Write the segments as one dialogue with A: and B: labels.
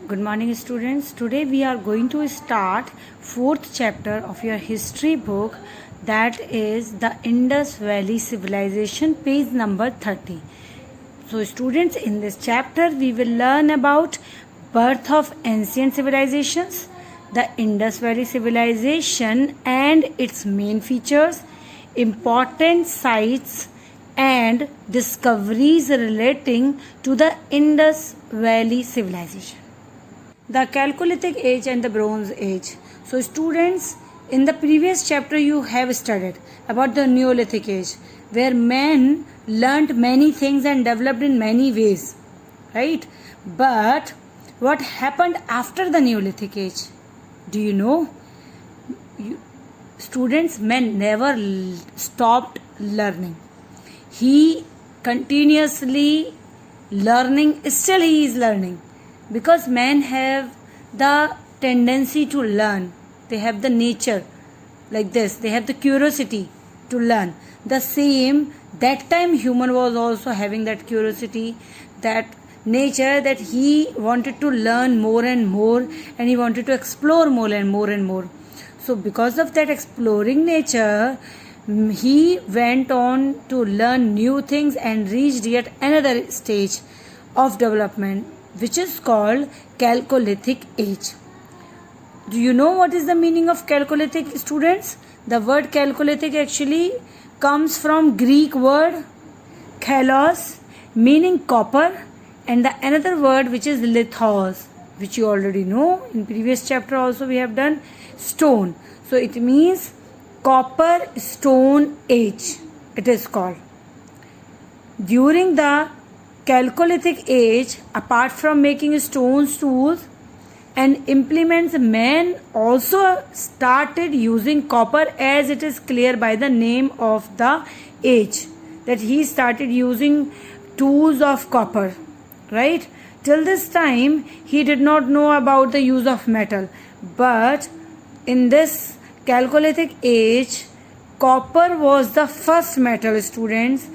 A: Good morning, students. Today we are going to start fourth chapter of your history book, that is the Indus Valley Civilization, page number 30. So students, in this chapter we will learn about birth of ancient civilizations, the Indus Valley Civilization and its main features, important sites and discoveries relating to the Indus Valley Civilization. The Chalcolithic Age and the Bronze Age. So students, in the previous chapter you have studied about the Neolithic Age, where men learnt many things and developed in many ways, right? But what happened after the Neolithic Age? Do you know? Students, men never stopped learning. He continuously learning, still he is learning. Because men have the tendency to learn, they have the nature like this, they have the curiosity to learn. The same, that time human was also having that curiosity, that nature, that he wanted to learn more and more and he wanted to explore more and more and more. So because of that exploring nature, he went on to learn new things and reached yet another stage of development, which is called Chalcolithic Age. Do you know what is the meaning of Chalcolithic, students? The word Chalcolithic actually comes from Greek word chalos, meaning copper, and the another word which is lithos, which you already know. In previous chapter also we have done stone. So it means copper stone age, it is called. During the Chalcolithic Age, apart from making stones, tools and implements, men also started using copper, as it is clear by the name of the age, that he started using tools of copper, right? Till this time he did not know about the use of metal, but in this Chalcolithic Age, copper was the first metal, students,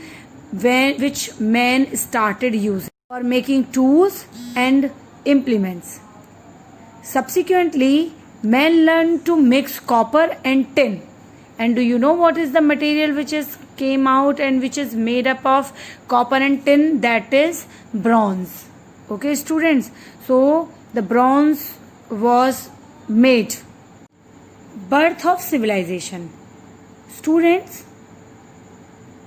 A: which men started using for making tools and implements. Subsequently, men learned to mix copper and tin. And do you know what is the material which is came out and which is made up of copper and tin? That is bronze. Okay, students. So the bronze was made. Birth of civilization. Students,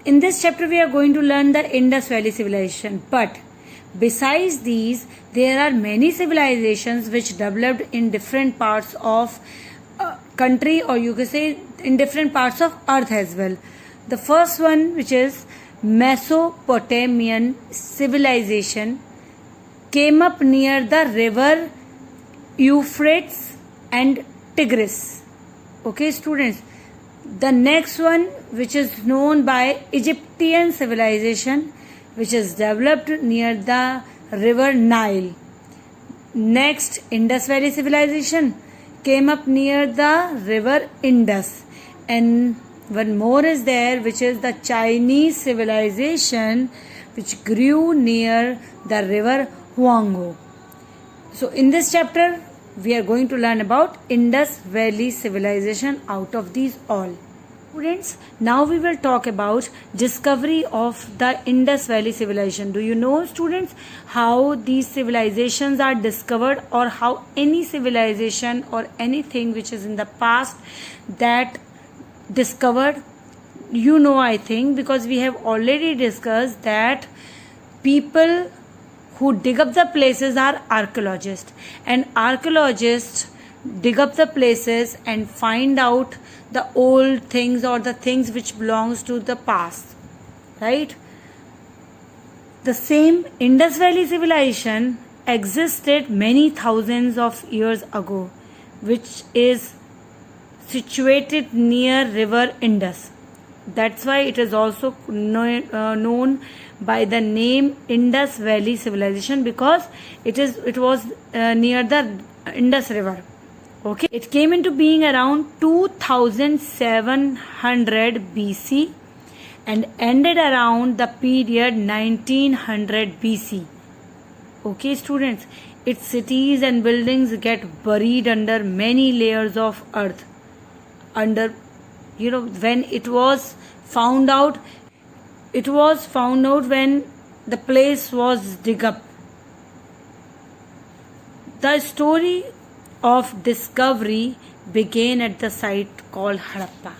A: in this chapter we are going to learn the Indus Valley Civilization, but besides these there are many civilizations which developed in different parts of country, or you can say in different parts of earth as well. The first one, which is Mesopotamian civilization, came up near the river Euphrates and Tigris. Okay, students. The next one, which is known by Egyptian civilization, which is developed near the river Nile. Next, Indus Valley civilization came up near the river Indus. And one more is there, which is the Chinese civilization, which grew near the river Huanghe. So in this chapter we are going to learn about Indus Valley civilization out of these all. Students, now we will talk about discovery of the Indus Valley civilization. Do you know, students, how these civilizations are discovered, or how any civilization or anything which is in the past that discovered? You know, I think, because we have already discussed that people who dig up the places are archaeologists, and archaeologists dig up the places and find out the old things or the things which belongs to the past, right? The same Indus Valley civilization existed many thousands of years ago, which is situated near river Indus. That's why it is also known by the name Indus Valley civilization, because it was near the Indus River. Okay, it came into being around 2700 BC and ended around the period 1900 BC. Okay, students, its cities and buildings get buried under many layers of earth. Under, when it was found out when the place was dug up. The story of discovery began at the site called Harappa.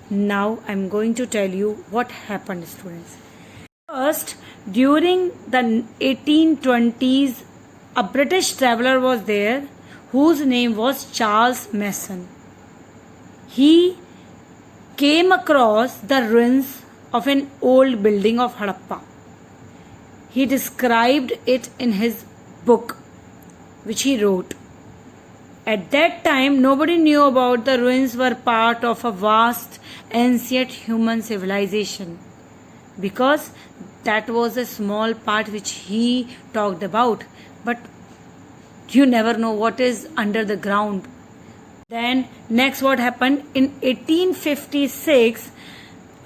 A: Now I am going to tell you what happened, students. First, during the 1820s, a British traveler was there whose name was Charles Mason. He came across the ruins of an old building of Harappa. He described it in his book, which he wrote. At that time, nobody knew about the ruins were part of a vast ancient human civilization, because that was a small part which he talked about. But you never know what is under the ground. Then next, what happened in 1856,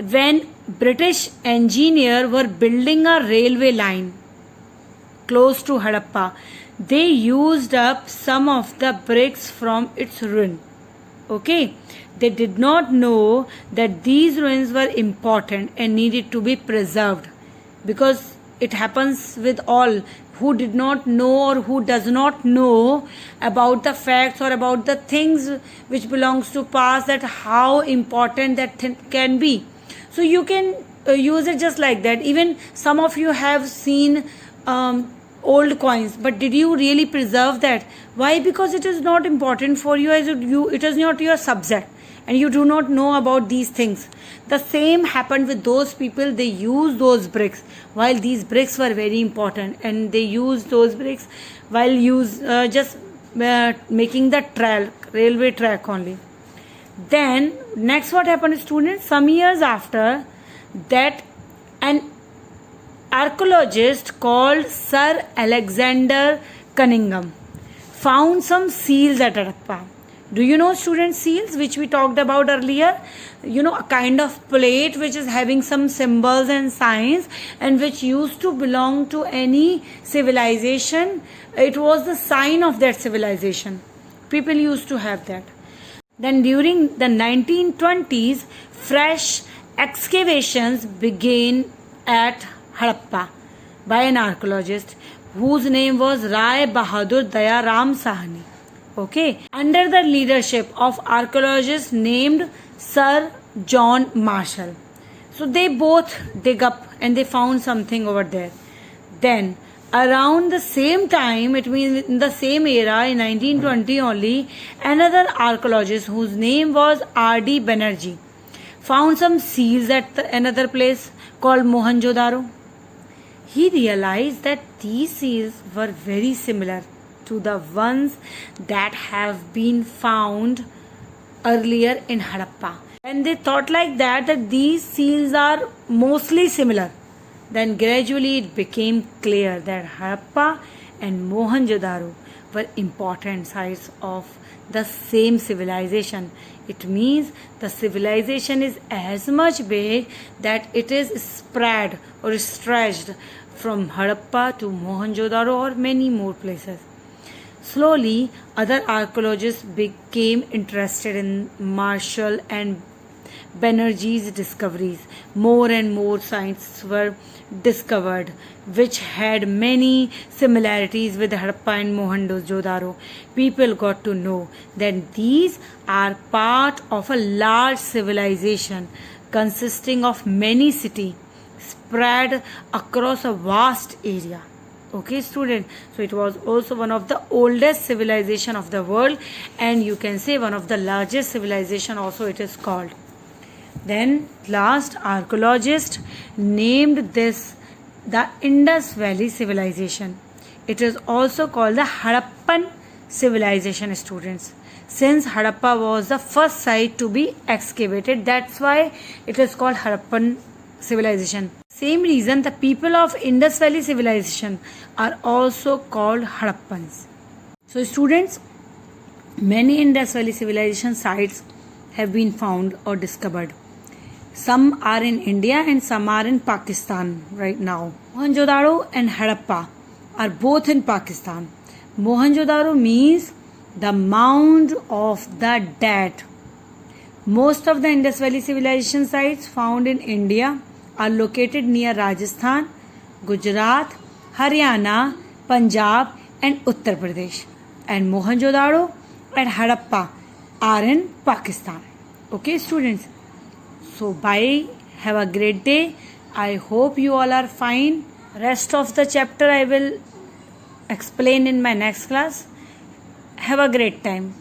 A: when British engineers were building a railway line close to Harappa, they used up some of the bricks from its ruin. Okay, they did not know that these ruins were important and needed to be preserved, because it happens with all who did not know or who does not know about the facts or about the things which belongs to past, that how important that thing can be. So you can use it just like that. Even some of you have seen old coins, but did you really preserve that? Why? Because it is not important for you, as it is not your subject, and you do not know about these things. The same happened with those people. They used those bricks while these bricks were very important, and they used those bricks while making the railway track only. Then next, what happened, students? Some years after that, an archaeologist called Sir Alexander Cunningham found some seals at Harappa. Do you know, students, seals, which we talked about earlier? A kind of plate which is having some symbols and signs, and which used to belong to any civilization. It was the sign of that civilization. People used to have that. Then during the 1920s, fresh excavations began at Harappa by an archaeologist whose name was Rai Bahadur Dayaram Sahni. Okay, under the leadership of archaeologist named Sir John Marshall. So they both dig up and they found something over there. Then around the same time, it means in the same era, in 1920 only, another archaeologist whose name was R.D. Banerjee found some seals at another place called Mohenjo-daro. He realized that these seals were very similar to the ones that have been found earlier in Harappa. And they thought like that these seals are mostly similar. Then gradually it became clear that Harappa and Mohenjo-daro were important sites of the same civilization. It means the civilization is as much big that it is spread or stretched from Harappa to Mohenjo-daro or many more places. Slowly, other archaeologists became interested in Marshall and Banerjee's discoveries. More and more sites were discovered which had many similarities with Harappa and Mohenjo-daro. People got to know that these are part of a large civilization consisting of many cities spread across a vast area. Okay, student, so it was also one of the oldest civilization of the world, and you can say one of the largest civilization also it is called. Then last, archaeologist named this the Indus Valley civilization. It is also called the Harappan civilization, students, since Harappa was the first site to be excavated. That's why it is called Harappan civilization. Same reason the people of Indus Valley civilization are also called Harappans. So students, many Indus Valley civilization sites have been found or discovered. Some are in India and some are in Pakistan right now. Mohenjo-daro and Harappa are both in Pakistan. Mohenjo-daro means the mound of the dead. Most of the Indus Valley civilization sites found in India are located near Rajasthan, Gujarat, Haryana, Punjab and Uttar Pradesh. And Mohenjo-daro and Harappa are in Pakistan. Okay students. So bye. Have a great day. I hope you all are fine. Rest of the chapter I will explain in my next class. Have a great time.